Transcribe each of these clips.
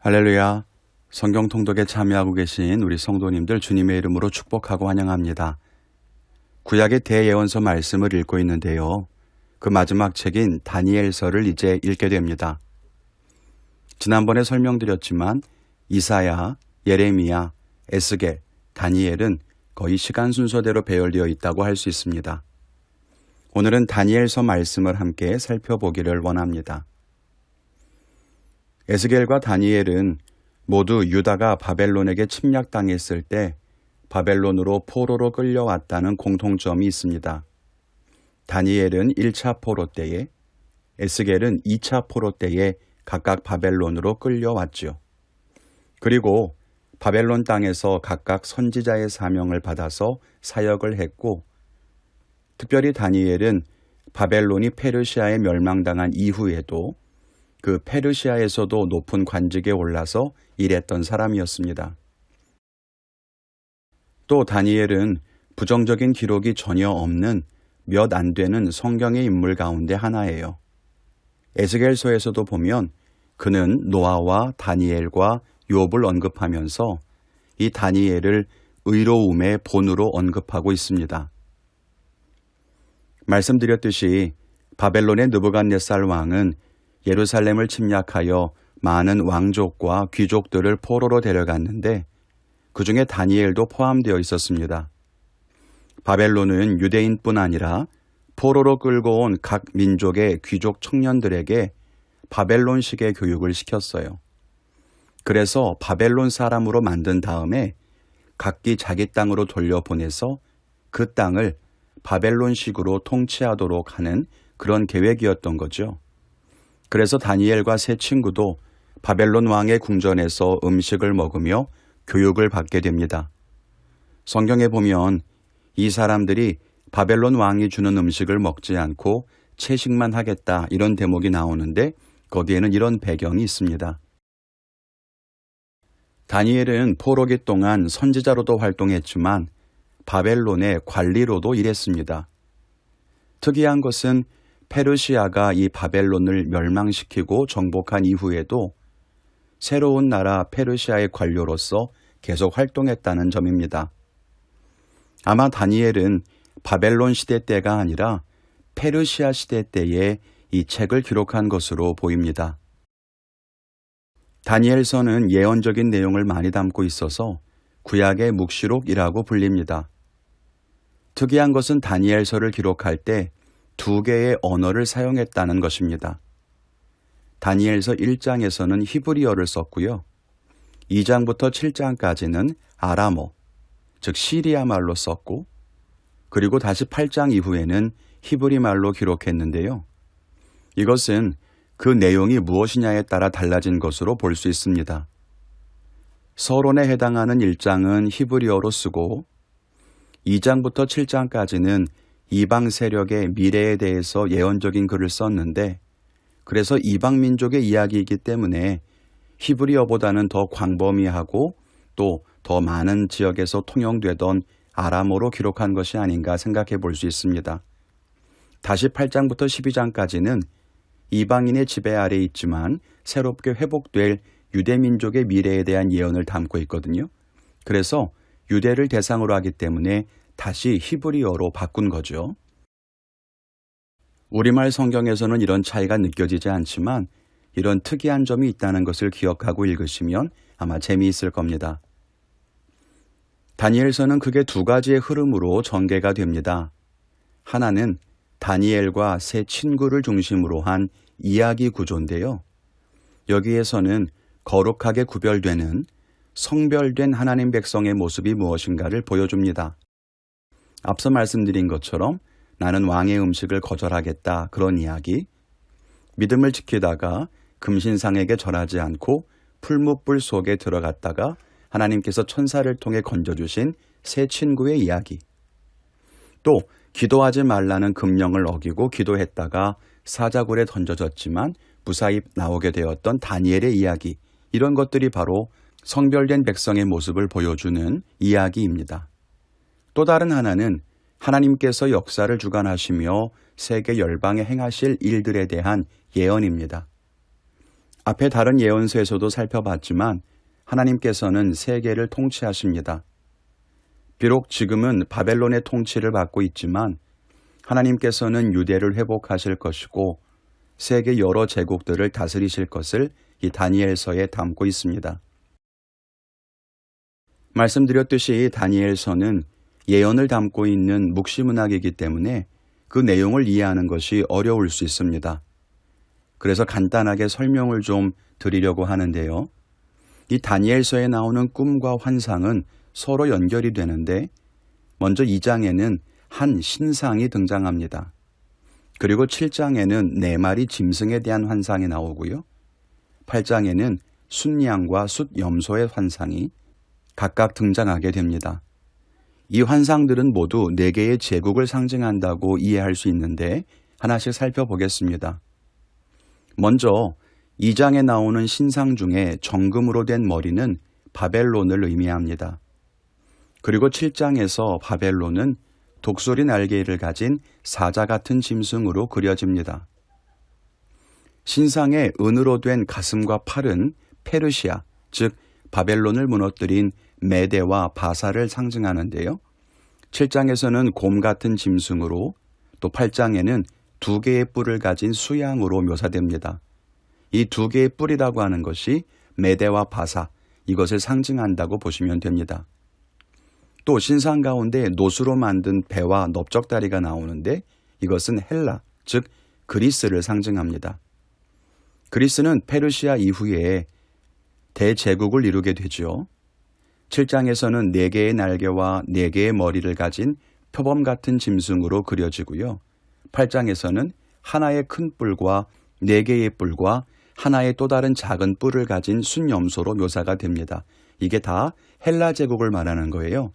할렐루야. 성경 통독에 참여하고 계신 우리 성도님들 주님의 이름으로 축복하고 환영합니다. 구약의 대예언서 말씀을 읽고 있는데요. 그 마지막 책인 다니엘서를 이제 읽게 됩니다. 지난번에 설명드렸지만 이사야, 예레미야, 에스겔, 다니엘은 거의 시간 순서대로 배열되어 있다고 할 수 있습니다. 오늘은 다니엘서 말씀을 함께 살펴보기를 원합니다. 에스겔과 다니엘은 모두 유다가 바벨론에게 침략당했을 때 바벨론으로 포로로 끌려왔다는 공통점이 있습니다. 다니엘은 1차 포로 때에, 에스겔은 2차 포로 때에 각각 바벨론으로 끌려왔지요. 그리고 바벨론 땅에서 각각 선지자의 사명을 받아서 사역을 했고, 특별히 다니엘은 바벨론이 페르시아에 멸망당한 이후에도 그 페르시아에서도 높은 관직에 올라서 일했던 사람이었습니다. 또 다니엘은 부정적인 기록이 전혀 없는 몇 안 되는 성경의 인물 가운데 하나예요. 에스겔서에서도 보면 그는 노아와 다니엘과 욥을 언급하면서 이 다니엘을 의로움의 본으로 언급하고 있습니다. 말씀드렸듯이 바벨론의 느부갓네살 왕은 예루살렘을 침략하여 많은 왕족과 귀족들을 포로로 데려갔는데 그 중에 다니엘도 포함되어 있었습니다. 바벨론은 유대인뿐 아니라 포로로 끌고 온 각 민족의 귀족 청년들에게 바벨론식의 교육을 시켰어요. 그래서 바벨론 사람으로 만든 다음에 각기 자기 땅으로 돌려보내서 그 땅을 바벨론식으로 통치하도록 하는 그런 계획이었던 거죠. 그래서 다니엘과 세 친구도 바벨론 왕의 궁전에서 음식을 먹으며 교육을 받게 됩니다. 성경에 보면 이 사람들이 바벨론 왕이 주는 음식을 먹지 않고 채식만 하겠다 이런 대목이 나오는데 거기에는 이런 배경이 있습니다. 다니엘은 포로기 동안 선지자로도 활동했지만 바벨론의 관리로도 일했습니다. 특이한 것은 페르시아가 이 바벨론을 멸망시키고 정복한 이후에도 새로운 나라 페르시아의 관료로서 계속 활동했다는 점입니다. 아마 다니엘은 바벨론 시대 때가 아니라 페르시아 시대 때에 이 책을 기록한 것으로 보입니다. 다니엘서는 예언적인 내용을 많이 담고 있어서 구약의 묵시록이라고 불립니다. 특이한 것은 다니엘서를 기록할 때 두 개의 언어를 사용했다는 것입니다. 다니엘서 1장에서는 히브리어를 썼고요. 2장부터 7장까지는 아람어, 즉 시리아 말로 썼고, 그리고 다시 8장 이후에는 히브리 말로 기록했는데요. 이것은 그 내용이 무엇이냐에 따라 달라진 것으로 볼 수 있습니다. 서론에 해당하는 1장은 히브리어로 쓰고 2장부터 7장까지는 이방 세력의 미래에 대해서 예언적인 글을 썼는데 그래서 이방 민족의 이야기이기 때문에 히브리어보다는 더 광범위하고 또 더 많은 지역에서 통용되던 아람어로 기록한 것이 아닌가 생각해 볼 수 있습니다. 다시 8장부터 12장까지는 이방인의 지배 아래 있지만 새롭게 회복될 유대 민족의 미래에 대한 예언을 담고 있거든요. 그래서 유대를 대상으로 하기 때문에 다시 히브리어로 바꾼 거죠. 우리말 성경에서는 이런 차이가 느껴지지 않지만 이런 특이한 점이 있다는 것을 기억하고 읽으시면 아마 재미있을 겁니다. 다니엘서는 크게 두 가지의 흐름으로 전개가 됩니다. 하나는 다니엘과 세 친구를 중심으로 한 이야기 구조인데요. 여기에서는 거룩하게 구별되는 성별된 하나님 백성의 모습이 무엇인가를 보여줍니다. 앞서 말씀드린 것처럼 나는 왕의 음식을 거절하겠다 그런 이야기, 믿음을 지키다가 금신상에게 절하지 않고 풀무불 속에 들어갔다가 하나님께서 천사를 통해 건져주신 세 친구의 이야기, 또 기도하지 말라는 금령을 어기고 기도했다가 사자굴에 던져졌지만 무사히 나오게 되었던 다니엘의 이야기, 이런 것들이 바로 성별된 백성의 모습을 보여주는 이야기입니다. 또 다른 하나는 하나님께서 역사를 주관하시며 세계 열방에 행하실 일들에 대한 예언입니다. 앞에 다른 예언서에서도 살펴봤지만 하나님께서는 세계를 통치하십니다. 비록 지금은 바벨론의 통치를 받고 있지만 하나님께서는 유대를 회복하실 것이고 세계 여러 제국들을 다스리실 것을 이 다니엘서에 담고 있습니다. 말씀드렸듯이 다니엘서는 예언을 담고 있는 묵시문학이기 때문에 그 내용을 이해하는 것이 어려울 수 있습니다. 그래서 간단하게 설명을 좀 드리려고 하는데요. 이 다니엘서에 나오는 꿈과 환상은 서로 연결이 되는데 먼저 2장에는 한 신상이 등장합니다. 그리고 7장에는 4마리 짐승에 대한 환상이 나오고요. 8장에는 숫양과 숫염소의 환상이 각각 등장하게 됩니다. 이 환상들은 모두 4개의 제국을 상징한다고 이해할 수 있는데 하나씩 살펴보겠습니다. 먼저 2장에 나오는 신상 중에 정금으로 된 머리는 바벨론을 의미합니다. 그리고 7장에서 바벨론은 독수리 날개를 가진 사자 같은 짐승으로 그려집니다. 신상의 은으로 된 가슴과 팔은 페르시아, 즉 바벨론을 무너뜨린 메대와 바사를 상징하는데요. 7장에서는 곰 같은 짐승으로, 또 8장에는 2개의 뿔을 가진 수양으로 묘사됩니다. 이 2개의 뿔이라고 하는 것이 메대와 바사, 이것을 상징한다고 보시면 됩니다. 또 신상 가운데 노수로 만든 배와 넓적다리가 나오는데 이것은 헬라, 즉 그리스를 상징합니다. 그리스는 페르시아 이후에 대제국을 이루게 되죠. 7장에서는 4개의 날개와 4개의 머리를 가진 표범 같은 짐승으로 그려지고요. 8장에서는 하나의 큰 뿔과 4개의 뿔과 하나의 또 다른 작은 뿔을 가진 숫염소로 묘사가 됩니다. 이게 다 헬라 제국을 말하는 거예요.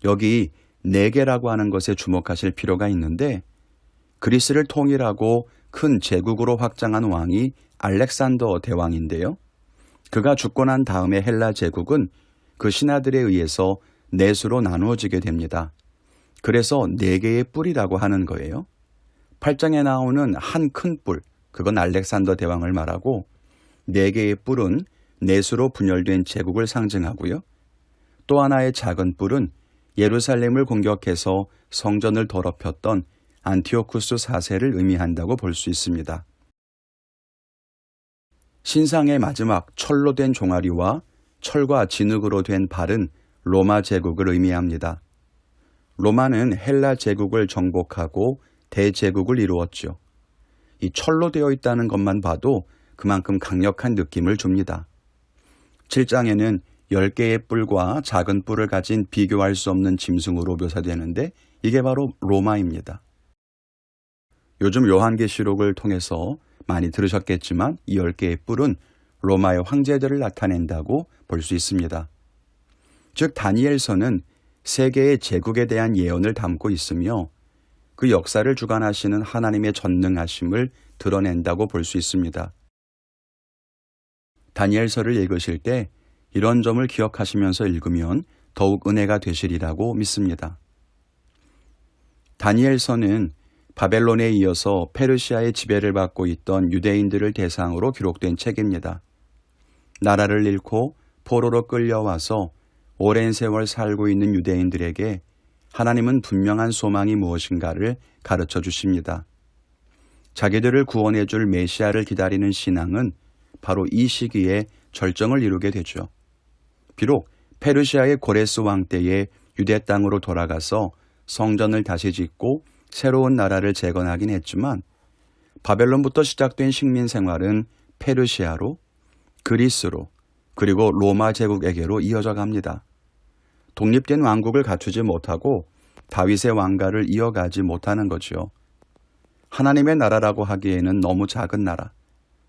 여기 4개라고 하는 것에 주목하실 필요가 있는데 그리스를 통일하고 큰 제국으로 확장한 왕이 알렉산더 대왕인데요. 그가 죽고 난 다음에 헬라 제국은 그 신하들에 의해서 4수로 나누어지게 됩니다. 그래서 4개의 뿔이라고 하는 거예요. 8장에 나오는 한 큰 뿔, 그건 알렉산더 대왕을 말하고 4개의 뿔은 4수로 분열된 제국을 상징하고요. 또 하나의 작은 뿔은 예루살렘을 공격해서 성전을 더럽혔던 안티오쿠스 4세를 의미한다고 볼 수 있습니다. 신상의 마지막 철로 된 종아리와 철과 진흙으로 된 발은 로마 제국을 의미합니다. 로마는 헬라 제국을 정복하고 대제국을 이루었죠. 이 철로 되어 있다는 것만 봐도 그만큼 강력한 느낌을 줍니다. 7장에는 10개의 뿔과 작은 뿔을 가진 비교할 수 없는 짐승으로 묘사되는데 이게 바로 로마입니다. 요즘 요한계시록을 통해서 많이 들으셨겠지만 이 10개의 뿔은 로마의 황제들을 나타낸다고 볼 수 있습니다. 즉 다니엘서는 세계의 제국에 대한 예언을 담고 있으며 그 역사를 주관하시는 하나님의 전능하심을 드러낸다고 볼 수 있습니다. 다니엘서를 읽으실 때 이런 점을 기억하시면서 읽으면 더욱 은혜가 되시리라고 믿습니다. 다니엘서는 바벨론에 이어서 페르시아의 지배를 받고 있던 유대인들을 대상으로 기록된 책입니다. 나라를 잃고 포로로 끌려와서 오랜 세월 살고 있는 유대인들에게 하나님은 분명한 소망이 무엇인가를 가르쳐 주십니다. 자기들을 구원해 줄 메시아를 기다리는 신앙은 바로 이 시기에 절정을 이루게 되죠. 비록 페르시아의 고레스 왕 때에 유대 땅으로 돌아가서 성전을 다시 짓고 새로운 나라를 재건하긴 했지만 바벨론부터 시작된 식민 생활은 페르시아로, 그리스로, 그리고 로마 제국에게로 이어져 갑니다. 독립된 왕국을 갖추지 못하고 다윗의 왕가를 이어가지 못하는 거죠. 하나님의 나라라고 하기에는 너무 작은 나라,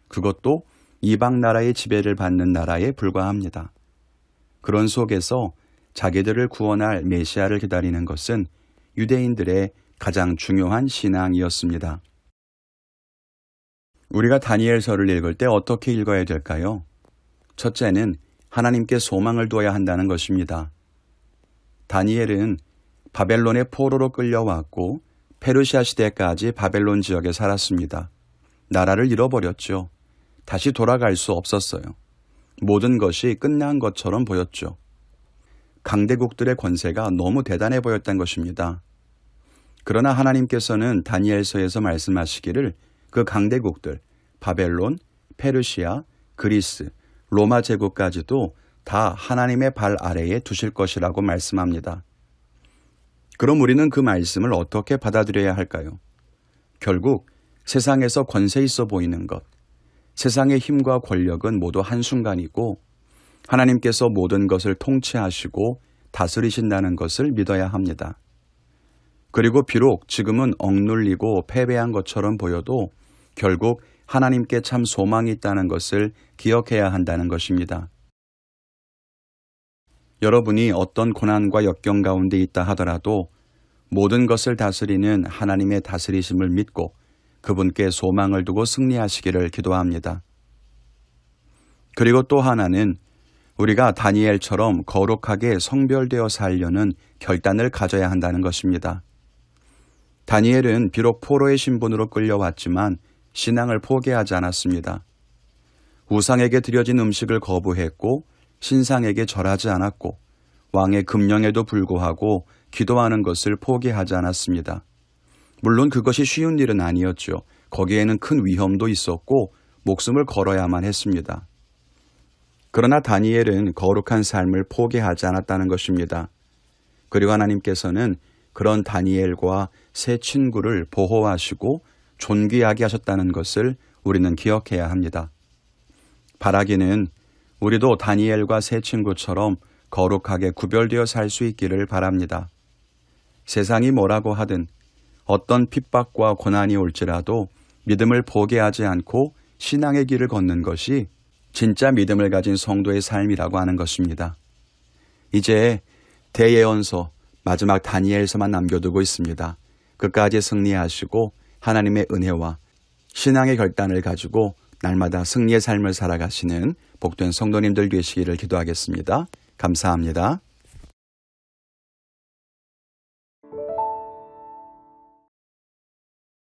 그것도 이방 나라의 지배를 받는 나라에 불과합니다. 그런 속에서 자기들을 구원할 메시아를 기다리는 것은 유대인들의 가장 중요한 신앙이었습니다. 우리가 다니엘서를 읽을 때 어떻게 읽어야 될까요? 첫째는 하나님께 소망을 두어야 한다는 것입니다. 다니엘은 바벨론의 포로로 끌려왔고 페르시아 시대까지 바벨론 지역에 살았습니다. 나라를 잃어버렸죠. 다시 돌아갈 수 없었어요. 모든 것이 끝난 것처럼 보였죠. 강대국들의 권세가 너무 대단해 보였던 것입니다. 그러나 하나님께서는 다니엘서에서 말씀하시기를 그 강대국들, 바벨론, 페르시아, 그리스, 로마 제국까지도 다 하나님의 발 아래에 두실 것이라고 말씀합니다. 그럼 우리는 그 말씀을 어떻게 받아들여야 할까요? 결국 세상에서 권세 있어 보이는 것, 세상의 힘과 권력은 모두 한순간이고 하나님께서 모든 것을 통치하시고 다스리신다는 것을 믿어야 합니다. 그리고 비록 지금은 억눌리고 패배한 것처럼 보여도 결국 하나님께 참 소망이 있다는 것을 기억해야 한다는 것입니다. 여러분이 어떤 고난과 역경 가운데 있다 하더라도 모든 것을 다스리는 하나님의 다스리심을 믿고 그분께 소망을 두고 승리하시기를 기도합니다. 그리고 또 하나는 우리가 다니엘처럼 거룩하게 성별되어 살려는 결단을 가져야 한다는 것입니다. 다니엘은 비록 포로의 신분으로 끌려왔지만 신앙을 포기하지 않았습니다. 우상에게 드려진 음식을 거부했고 신상에게 절하지 않았고 왕의 금령에도 불구하고 기도하는 것을 포기하지 않았습니다. 물론 그것이 쉬운 일은 아니었죠. 거기에는 큰 위험도 있었고 목숨을 걸어야만 했습니다. 그러나 다니엘은 거룩한 삶을 포기하지 않았다는 것입니다. 그리고 하나님께서는 그런 다니엘과 세 친구를 보호하시고 존귀하게 하셨다는 것을 우리는 기억해야 합니다. 바라기는 우리도 다니엘과 세 친구처럼 거룩하게 구별되어 살 수 있기를 바랍니다. 세상이 뭐라고 하든 어떤 핍박과 고난이 올지라도 믿음을 포기하지 않고 신앙의 길을 걷는 것이 진짜 믿음을 가진 성도의 삶이라고 하는 것입니다. 이제 대예언서 마지막 다니엘서만 남겨두고 있습니다. 끝까지 승리하시고 하나님의 은혜와 신앙의 결단을 가지고 날마다 승리의 삶을 살아가시는 복된 성도님들 되시기를 기도하겠습니다. 감사합니다.